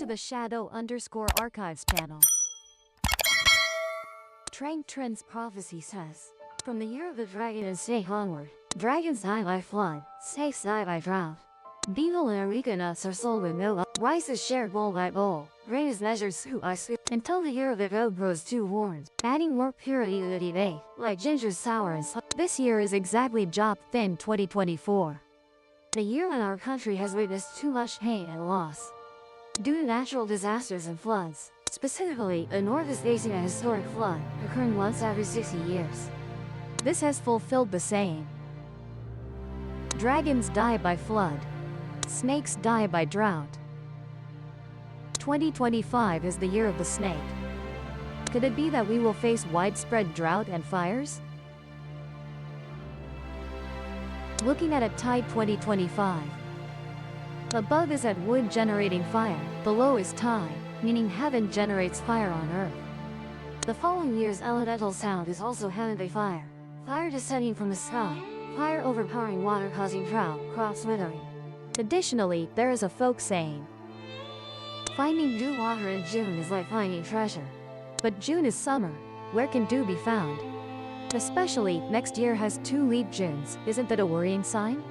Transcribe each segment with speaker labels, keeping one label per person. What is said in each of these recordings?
Speaker 1: the shadow_archives channel. Trang Trend's prophecy says, from the year of the dragon and say onward, dragons die by flood, snakes die by drought. Beetle and areca nuts are sold with no rice is shared bowl by bowl, grain is measured scoop by scoop, until the year of the goat grows 2 horns, adding more purity to the debate, like ginger sour and salt. This year is exactly job thin 2024. The year when our country has witnessed too much pain and loss due to natural disasters and floods. Specifically, the North is facing a historic flood, occurring once every 60 years. This has fulfilled the saying, dragons die by flood, snakes die by drought. 2025 is the year of the snake. Could it be that we will face widespread drought and fires? Looking at a tide 2025. Above is at wood generating fire, below is tide, meaning heaven generates fire on earth. The following year's elemental sound is also heavenly fire. Fire descending from the sky, fire overpowering water causing drought, crops withering. Additionally, there is a folk saying, finding dew water in June is like finding treasure. But June is summer, where can dew be found? Especially, next year has 2 leap Junes, isn't that a worrying sign?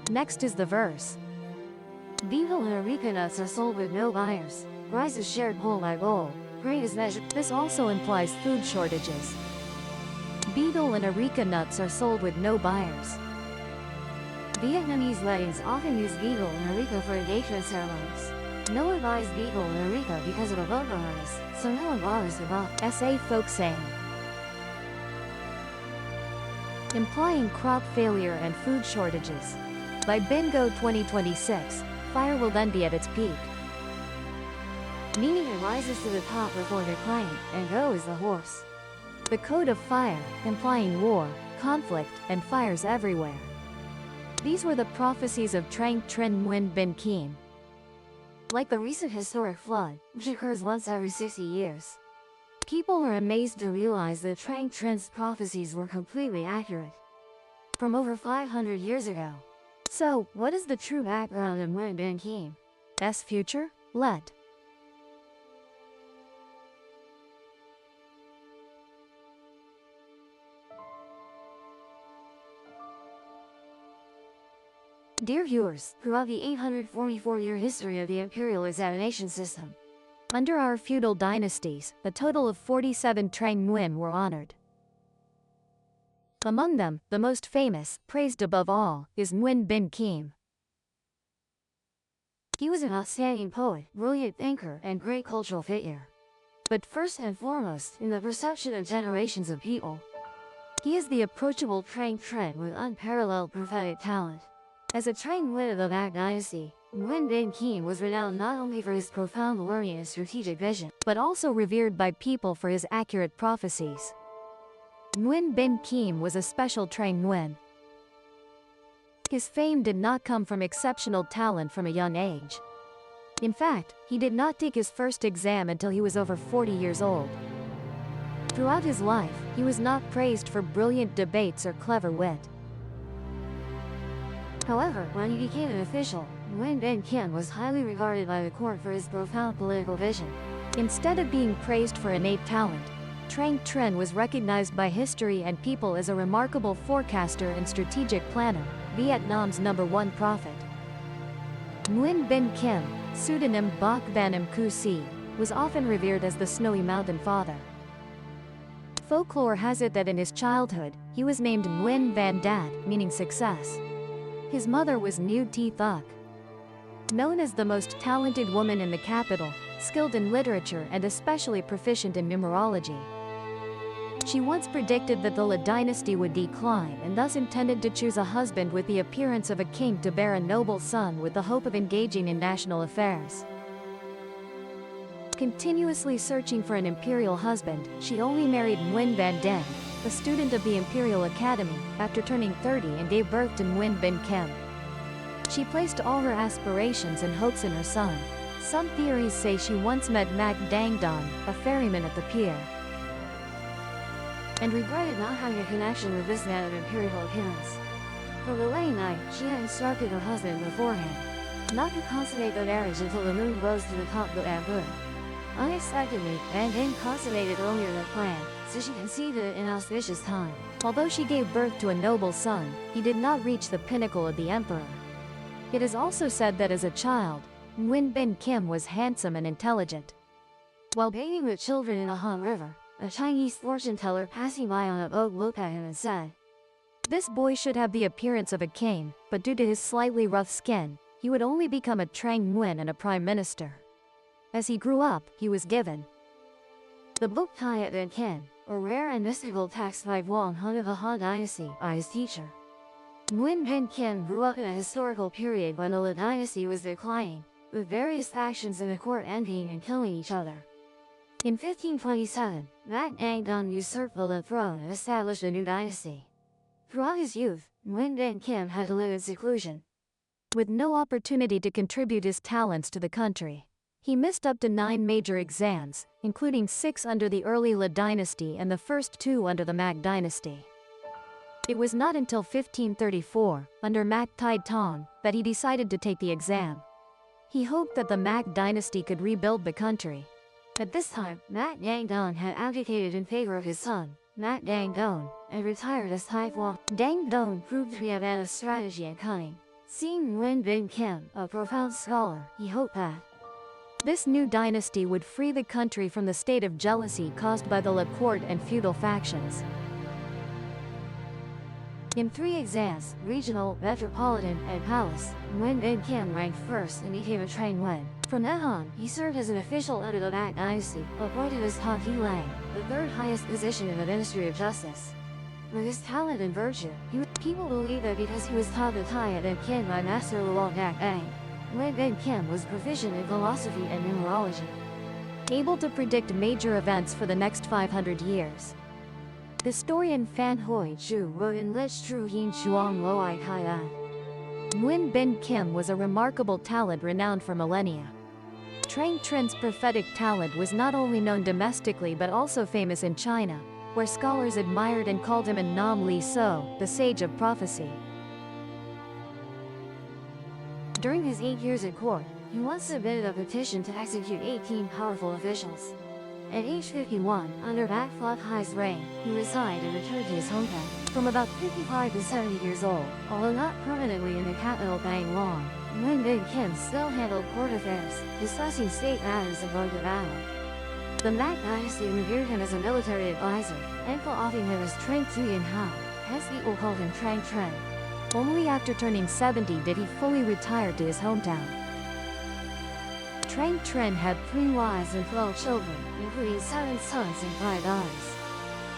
Speaker 1: Next is the verse. Beetle and areca nuts are sold with no buyers, rice is shared bowl by bowl, grain is measured. This also implies food shortages. Beetle and areca nuts are sold with no buyers. Vietnamese weddings often use beetle and areca for engagement ceremonies. No one buys beetle and areca because of a vocal harness, so no one bothers to buy. SA folk saying. Implying crop failure and food shortages. By Bingo 2026, fire will then be at its peak. Meaning it rises to the top before declining, and go is the horse. The code of fire, implying war, conflict, and fires everywhere. These were the prophecies of Trang Trend Nguyen Binh Khiem. Like the recent historic flood, which occurs once every 60 years, people were amazed to realize that Trang Trend's prophecies were completely accurate from over 500 years ago. So, what is the true background of Nguyen Binh Khiem's future? Let Dear viewers, throughout the 844-year history of the imperial examination system, under our feudal dynasties, a total of 47 Trang Nguyen were honored. Among them, the most famous, praised above all, is Nguyen Binh Khiem. He was an outstanding poet, brilliant thinker, and great cultural figure. But first and foremost, in the perception of generations of people, he is the approachable Trang Trend with unparalleled prophetic talent. As a Trang Nguyen of the Bac dynasty, Nguyen Binh Khiem was renowned not only for his profound learning and strategic vision, but also revered by people for his accurate prophecies. Nguyen Binh Khiem was a special Trang Nguyen. His fame did not come from exceptional talent from a young age. In fact, he did not take his first exam until he was over 40 years old. Throughout his life, he was not praised for brilliant debates or clever wit. However, when he became an official, Nguyen Binh Khiem was highly regarded by the court for his profound political vision. Instead of being praised for innate talent, Trang Trend was recognized by history and people as a remarkable forecaster and strategic planner, Vietnam's #1 prophet. Nguyen Binh Khiem, pseudonym Bach Banam Cu Si, was often revered as the Snowy Mountain Father. Folklore has it that in his childhood, he was named Nguyen Van Dat, meaning success. His mother was Nhu Thi Thuc. Known as the most talented woman in the capital, skilled in literature and especially proficient in numerology. She once predicted that the La dynasty would decline and thus intended to choose a husband with the appearance of a king to bear a noble son with the hope of engaging in national affairs. Continuously searching for an imperial husband, she only married Nguyen Van Den, a student of the Imperial Academy, after turning 30 and gave birth to Nguyen Binh Khiem. She placed all her aspirations and hopes in her son. Some theories say she once met Mac Dang Don, a ferryman at the pier, and regretted not having a connection with this man of imperial appearance. For the wedding night, she had instructed her husband beforehand not to consummate the marriage until the moon rose to the top of Ambur. Unexpectedly, Nguyen Binh consummated earlier than planned, so she conceived at an inauspicious time. Although she gave birth to a noble son, he did not reach the pinnacle of the emperor. It is also said that as a child, Nguyen Binh Khiem was handsome and intelligent. While bathing with children in a Han River, a Chinese fortune teller passing by on a boat looked at him and said, "This boy should have the appearance of a king, but due to his slightly rough skin, he would only become a Trang Nguyen and a prime minister." As he grew up, he was given the book Tayat Van Ken, a rare and mystical text by Wang Hun of the Han Dynasty, by his teacher. Nguyen Binh Khiem grew up in a historical period when the La dynasty was declining, with various factions in the court envying and killing each other. In 1527, Mak Nang Dun usurped the throne and established a new dynasty. Throughout his youth, Nguyen Binh Khiem had to live in seclusion, with no opportunity to contribute his talents to the country. He missed up to 9 major exams, including 6 under the early La dynasty and the first 2 under the Mak dynasty. It was not until 1534, under Mak Tide Tong, that he decided to take the exam. He hoped that the Mak dynasty could rebuild the country. At this time, Mak Dang Don had abdicated in favor of his son, Mak Dang Don, and retired as Tai Phuong. Dang Don proved to be a man of strategy and cunning. Seeing Nguyen Binh Khiem, a profound scholar, he hoped that this new dynasty would free the country from the state of jealousy caused by the La court and feudal factions. In 3 exams, regional, metropolitan, and palace, Nguyen Binh Khiem ranked first and became a Trang Nguyen. From then on, he served as an official under the Mak dynasty, appointed as Ta Thi Lang, the 3rd highest position in the Ministry of Justice. With his talent and virtue, people believe that because he was taught the Tayat Van Ken by Master Luang Dak Ang, Nguyen Binh Khiem was proficient in philosophy and numerology, able to predict major events for the next 500 years. Historian Phan Hoi Chu wrote in Lich Tru Hin Chuang Loi Kai that Nguyen Binh Khiem was a remarkable talent renowned for millennia. Trang Trin's prophetic talent was not only known domestically but also famous in China, where scholars admired and called him a Nam Li So, the sage of prophecy. During his 8 years at court, he once submitted a petition to execute 18 powerful officials. At age 51, under Mak Phot Hai's reign, he resigned and returned to his hometown. From about 55 to 70 years old, although not permanently in the capital Bang Long, Nguyen Binh Khiem still handled court affairs, discussing state matters and going to battle. The Mak dynasty revered him as a military advisor, and offering him as Trang Thuyen Hao, hence people called him Trang Tren. Only after turning 70 did he fully retire to his hometown. Trang Tren had 3 wives and 12 children, including 7 sons and 5 daughters.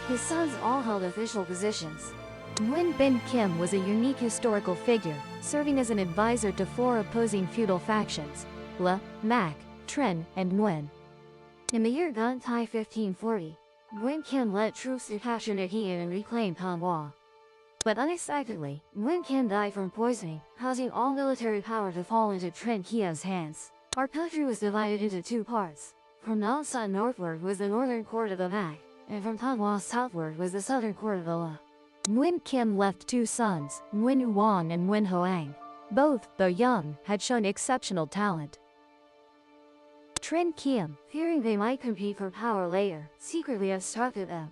Speaker 1: His sons all held official positions. Nguyen Binh Khiem was a unique historical figure, serving as an advisor to 4 opposing feudal factions: La, Mak, Tren, and Nguyen. In the year Gun Tai 1540, Nguyen Khiem led troops to capture Nha Hien and reclaim Thanh Hoa. But unexpectedly, Nguyen Khiem died from poisoning, causing all military power to fall into Tren Khiem's hands. Our country was divided into 2 parts. From Nong Son northward was the northern court of the Mak, and from Thanh Hoa southward was the southern court of the La. Nguyen Khiem left 2 sons, Nguyen Huang and Nguyen Hoang. Both, though young, had shown exceptional talent. Tren Khiem, fearing they might compete for power later, secretly obstructed them.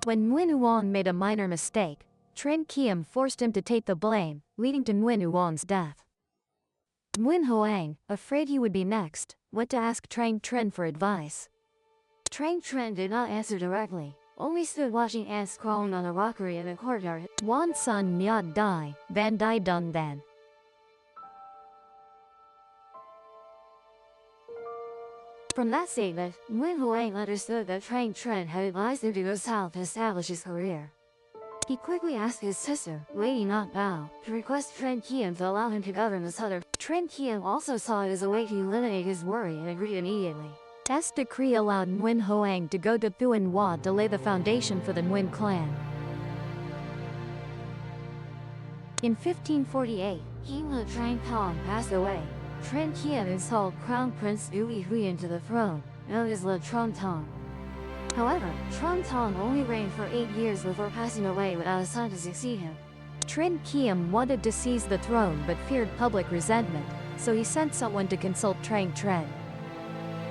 Speaker 1: When Nguyen Huang made a minor mistake, Tren Khiem forced him to take the blame, leading to Nguyen Huang's death. Nguyen Hoang, afraid he would be next, went to ask Trang Tren for advice. Trang Tren did not answer directly, only stood watching ants crawling on a rockery in the courtyard. Wan Sun Nyat Dai, Van Dai Dung Dan. From that statement, Nguyen Hoang understood that Trang Tren had advised him to go south to establish his career. He quickly asked his sister, Lady Not Bao, to request Tren Khiem to allow him to govern the southern. Tren Khiem also saw it as a way to eliminate his worry and agreed immediately. This decree allowed Nguyen Hoang to go to Thuan Hoa to lay the foundation for the Nguyen clan. In 1548, King Le Trang Tong passed away. Tren Khiem installed Crown Prince Ui Huyen to the throne, known as Le Trong Tong. However, Trong Tong only reigned for 8 years before passing away without a son to succeed him. Tren Khiem wanted to seize the throne but feared public resentment. so he sent someone to consult Trang Tren.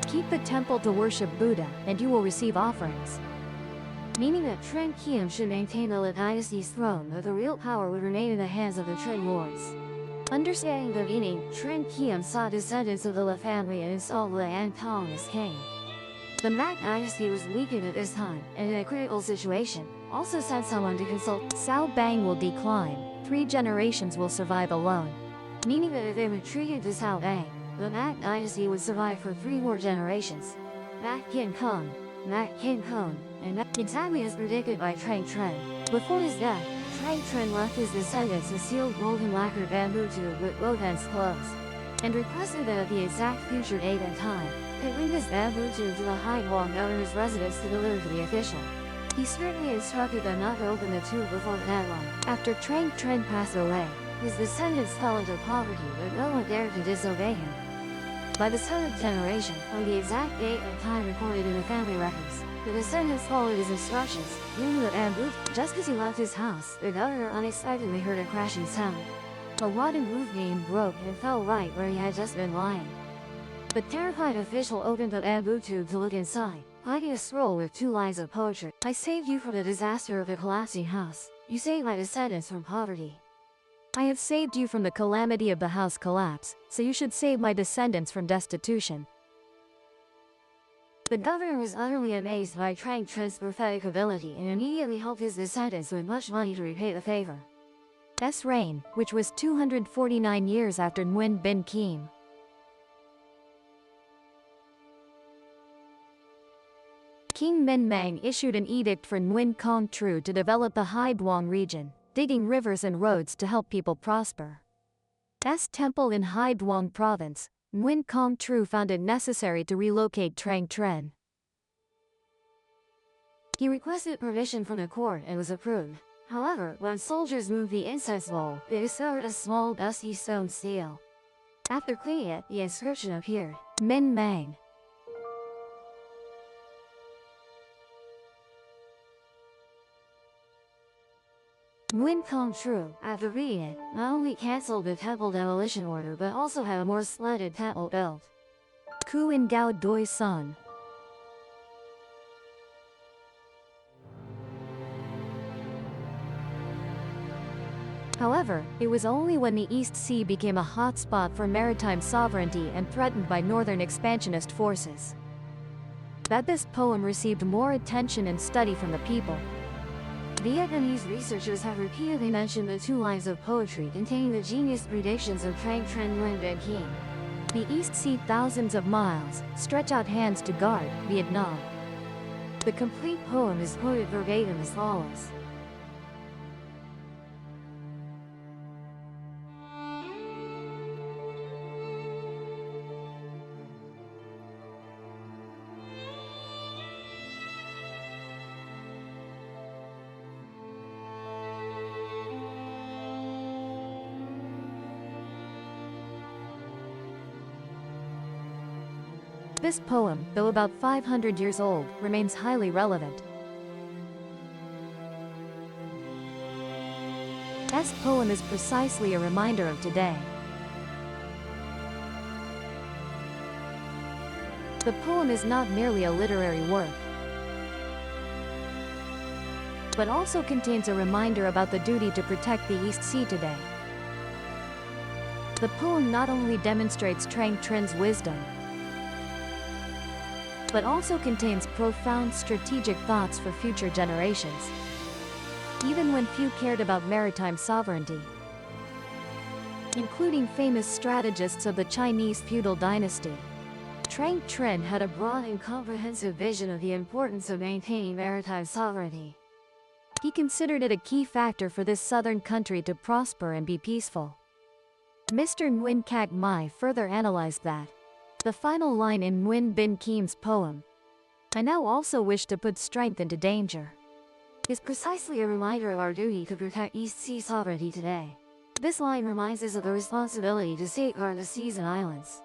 Speaker 1: Keep the temple to worship Buddha, and you will receive offerings. Meaning that Nguyen Binh Khiem should maintain the Le dynasty's throne, but the real power would remain in the hands of the Tren lords. Understanding the meaning, Nguyen Binh Khiem sought descendants of the Le family and installed Le An Tong as king. The Mac dynasty was weakened at this time, and in a critical situation, also sent someone to consult. Sao Bang will decline, 3 generations will survive alone. Meaning that if they retreated to Sao Bang, the Mac dynasty would survive for 3 more generations. Mac Khin Kong, Mac Khin Kong, and Mac exactly as predicted by Trang Tren. Before his death, Trang Tren left his descendants a sealed golden lacquered bamboo tube with both ends closed, and requested that at the exact future date and time, they bring this bamboo tube to the Hai Duong governor's residence to deliver to the official. He strictly instructed them not to open the tube before the deadline. After Trang Tren passed away, his descendants fell into poverty, but no one dared to disobey him. By the 7th generation, on the exact date and time recorded in the family records, the descendants followed his instructions, bringing the bamboo. Just as he left his house, the governor unexpectedly heard a crashing sound. A rotten roof beam broke and fell right where he had just been lying. The terrified official opened the bamboo tube to look inside, finding a scroll with 2 lines of poetry. I saved you from the disaster of the collapsing house. You saved my descendants from poverty. I have saved you from the calamity of the house collapse, so you should save my descendants from destitution. The governor was utterly amazed by Trang Tren's prophetic ability and immediately helped his descendants with much money to repay the favor. S reign, which was 249 years after Nguyen Binh Khiem. King Minh Mang issued an edict for Nguyen Kong Tru to develop the Hai Duong region, digging rivers and roads to help people prosper. S temple in Hai Duong province, Nguyen Kong Tru found it necessary to relocate Trang Tren. He requested permission from the court and was approved. However, when soldiers moved the incense bowl, they discovered a small dusty stone seal. After cleaning it, the inscription appeared, Minh Mang. Nguyen Kong Tru, after reading it, not only cancelled the temple demolition order but also had a more splendid temple built. Kuan Gao Doi Sun. However, it was only when the East Sea became a hotspot for maritime sovereignty and threatened by northern expansionist forces that this poem received more attention and study from the people. Vietnamese researchers have repeatedly mentioned the 2 lines of poetry containing the genius predictions of Trang Tren Nguyen Binh Khiem. The East Sea thousands of miles, stretch out hands to guard, Vietnam. The complete poem is quoted verbatim as follows. This poem, though about 500 years old, remains highly relevant. This poem is precisely a reminder of today. The poem is not merely a literary work, but also contains a reminder about the duty to protect the East Sea today. The poem not only demonstrates Trang Tren's wisdom, but also contains profound strategic thoughts for future generations. Even when few cared about maritime sovereignty, including famous strategists of the Chinese feudal dynasty, Trang Tren had a broad and comprehensive vision of the importance of maintaining maritime sovereignty. He considered it a key factor for this southern country to prosper and be peaceful. Mr. Nguyen Kak Mai further analyzed that the final line in Nguyen Binh Khiem's poem, "I now also wish to put strength into danger," is precisely a reminder of our duty to protect East Sea sovereignty today. This line reminds us of the responsibility to safeguard the seas and islands,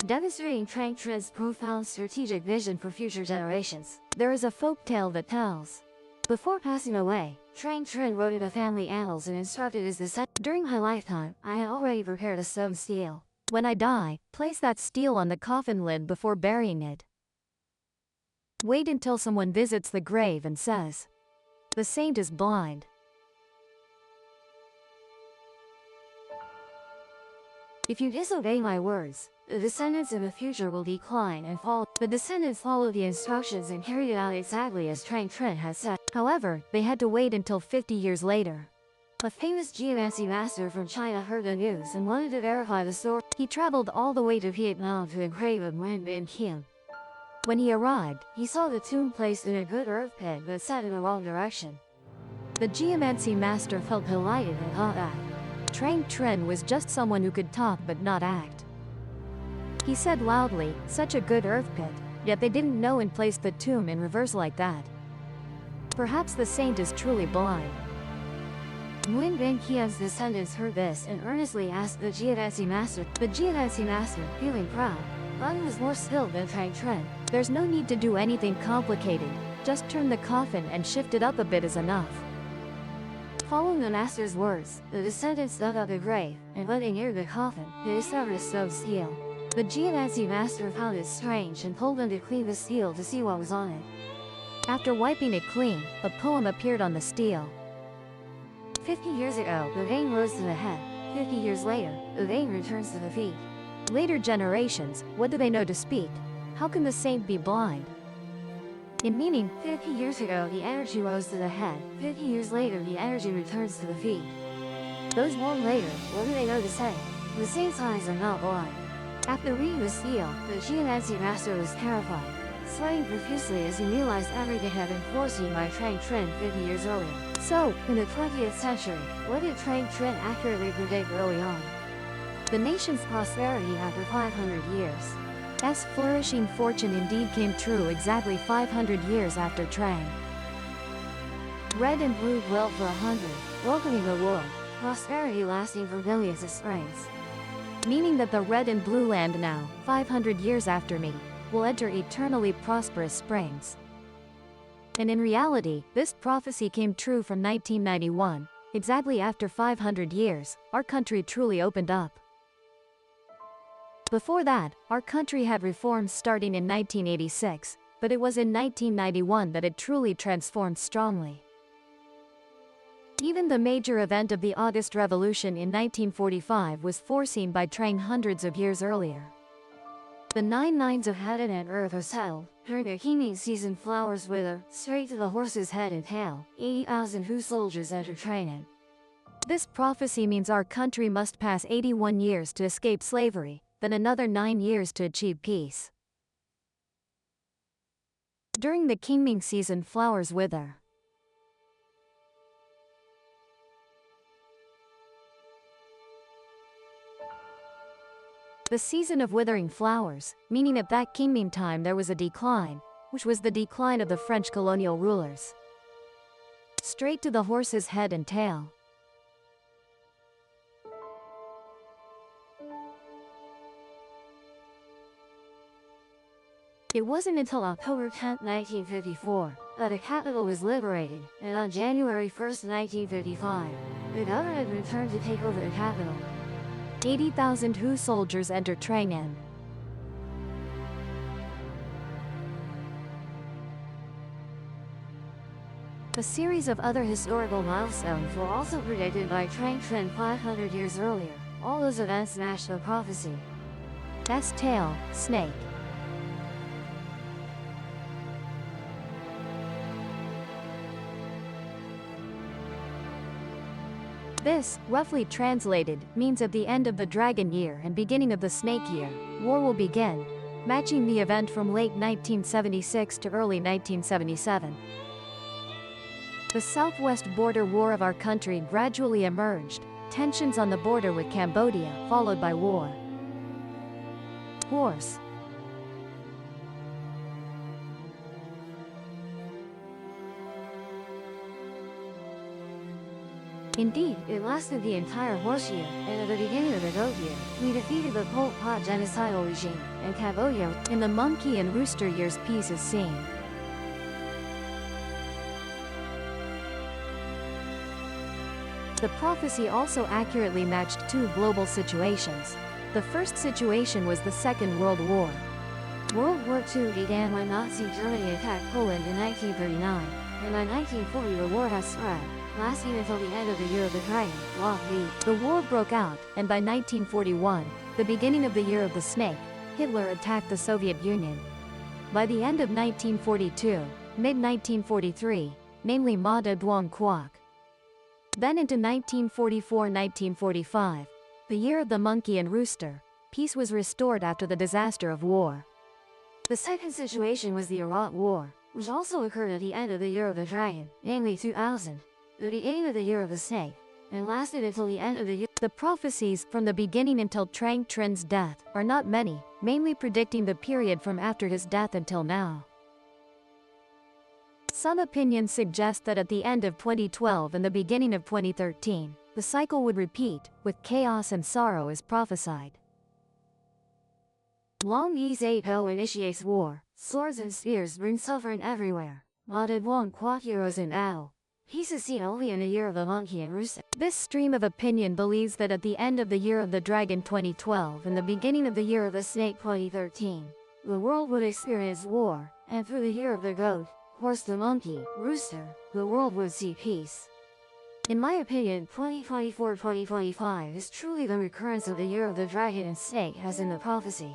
Speaker 1: demonstrating Trang Tren's profound strategic vision for future generations. There is a folk tale that tells, before passing away, Trang Tren wrote in the family annals and instructed his descendants, "During my lifetime, I had already prepared a stone seal, When I die, place that steel on the coffin lid before burying it. Wait until someone visits the grave and says, "The saint is blind." If you disobey my words, the descendants in the future will decline and fall. The descendants followed the instructions and carried it out exactly as Trang Trin had said. However, they had to wait until 50 years later. A famous geomancy master from China heard the news and wanted to verify the source. He traveled all the way to Vietnam to the grave of Nguyen Binh Khiem. When he arrived, he saw the tomb placed in a good earth pit but set in the wrong direction. The geomancy master felt delighted and thought that Trang Trin was just someone who could talk but not act. He said loudly, "Such a good earth pit," yet they didn't know and placed the tomb in reverse like that. Perhaps the saint is truly blind. Nguyen Binh Khiem's descendants heard this and earnestly asked the geomancy master. The geomancy master, feeling proud, thought he was more skilled than Trang Trin. There's no need to do anything complicated, just turn the coffin and shift it up a bit is enough. Following the master's words, the descendants dug up the grave, and when they neared the coffin, they discovered a stone seal. The geomancy master found it strange and told them to clean the seal to see what was on it. After wiping it clean, a poem appeared on the steel. 50 years ago, the vein rose to the head. 50 years later, the vein returns to the feet. Later generations, what do they know to speak? How can the saint be blind? In meaning, 50 years ago the energy rose to the head, 50 years later the energy returns to the feet. Those born later, what do they know to say? The saint's eyes are not blind. After reading the seal, the geomancy master was terrified, sweating profusely as he realized everything had been foreseen by Trang Trin 50 years earlier. So, in the 20th century, what did Trang Trin accurately predict early on? The nation's prosperity after 500 years. As flourishing fortune indeed came true exactly 500 years after Trang. Red and blue dwelt for 100, welcoming the world, prosperity lasting for millions of springs. Meaning that the red and blue land now, 500 years after me, will enter eternally prosperous springs. And in reality, this prophecy came true from 1991, exactly after 500 years, our country truly opened up. Before that, our country had reforms starting in 1986, but it was in 1991 that it truly transformed strongly. Even the major event of the August Revolution in 1945 was foreseen by Trang hundreds of years earlier. The 9 nines of heaven and earth are settled. During the heating season flowers wither, straight to the horse's head and tail, 80,000 Hu soldiers enter training. This prophecy means our country must pass 81 years to escape slavery, then another 9 years to achieve peace. During the Qingming season flowers wither. The season of withering flowers, meaning at that Qingming time there was a decline, which was the decline of the French colonial rulers. Straight to the horse's head and tail. It wasn't until October 10, 1954, that the capital was liberated, and on January 1, 1955, the government returned to take over the capital. 80,000 Hu soldiers entered Trang'an. A series of other historical milestones were also predicted by Trang Trin 500 years earlier. All those events matched the prophecy. S tail, snake. This, roughly translated, means at the end of the dragon year and beginning of the snake year, war will begin, matching the event from late 1976 to early 1977. The southwest border war of our country gradually emerged, tensions on the border with Cambodia, followed by war. Horse. Indeed, it lasted the entire horse year, and at the beginning of the goat year, we defeated the Pol Pot genocidal regime, and Cambodia. In the monkey and rooster years peace is seen. The prophecy also accurately matched two global situations. The first situation was the Second World War. World War II began when Nazi Germany attacked Poland in 1939, and by 1940 the war has spread, lasting until the end of the Year of the Dragon. The war broke out, and by 1941, the beginning of the Year of the Snake, Hitler attacked the Soviet Union. By the end of 1942, mid-1943, namely Ma de Duong Quoc. Then into 1944-1945, the Year of the Monkey and Rooster, peace was restored after the disaster of war. The second situation was the Iraq War, which also occurred at the end of the Year of the Dragon, namely 2000, the beginning of the Year of the Snake, and lasted until the end of the year. The prophecies from the beginning until Trang Trin's death are not many, mainly predicting the period from after his death until now. Some opinions suggest that at the end of 2012 and the beginning of 2013, the cycle would repeat, with chaos and sorrow as prophesied. Long Yi's 8-0 initiates war, swords and spears bring suffering everywhere. Ma de Duong Quoc heroes in Ao. Peace is seen only in the Year of the Monkey and Rooster. This stream of opinion believes that at the end of the Year of the Dragon 2012 and the beginning of the Year of the Snake 2013, the world would experience war, and through the Year of the Goat, Horse the Monkey, Rooster, the world would see peace. In my opinion, 2024-2025 is truly the recurrence of the Year of the Dragon and Snake as in the prophecy.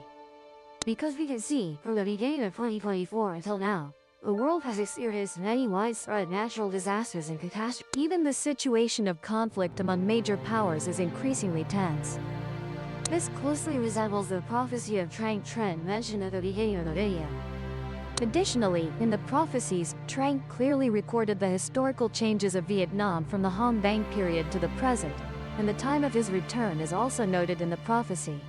Speaker 1: Because we can see, from the beginning of 2024 until now, the world has experienced many widespread natural disasters and catastrophes. Even the situation of conflict among major powers is increasingly tense. This closely resembles the prophecy of Trang Trin mentioned at the beginning of the video. Additionally, in the prophecies, Trang clearly recorded the historical changes of Vietnam from the Hong Bang period to the present, and the time of his return is also noted in the prophecy.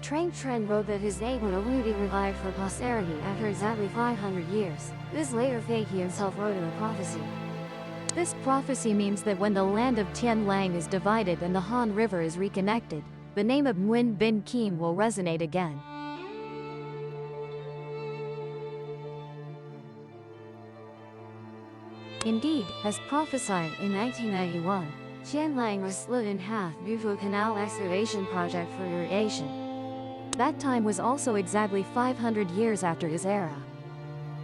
Speaker 1: Trang Trin wrote that his name would only be revived for posterity after exactly 500 years. This later fate he himself wrote in the prophecy. This prophecy means that when the land of Tien Lang is divided and the Han River is reconnected, the name of Nguyen Binh Khiem will resonate again. Indeed, as prophesied in 1991, Tien Lang was split in half due to a canal excavation project for irrigation. That time was also exactly 500 years after his era.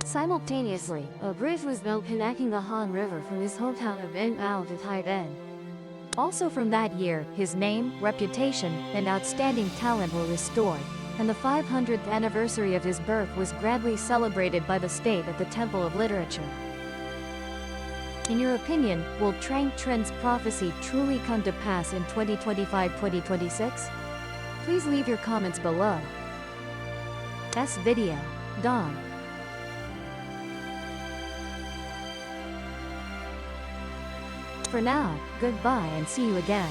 Speaker 1: Simultaneously, a bridge was built connecting the Han River from his hometown of Vinh Ao to Tai Ben. Also from that year, his name, reputation, and outstanding talent were restored, and the 500th anniversary of his birth was grandly celebrated by the state at the Temple of Literature. In your opinion, will Trang Trin's prophecy truly come to pass in 2025-2026? Please leave your comments below. S video, Dawn. For now, goodbye and see you again.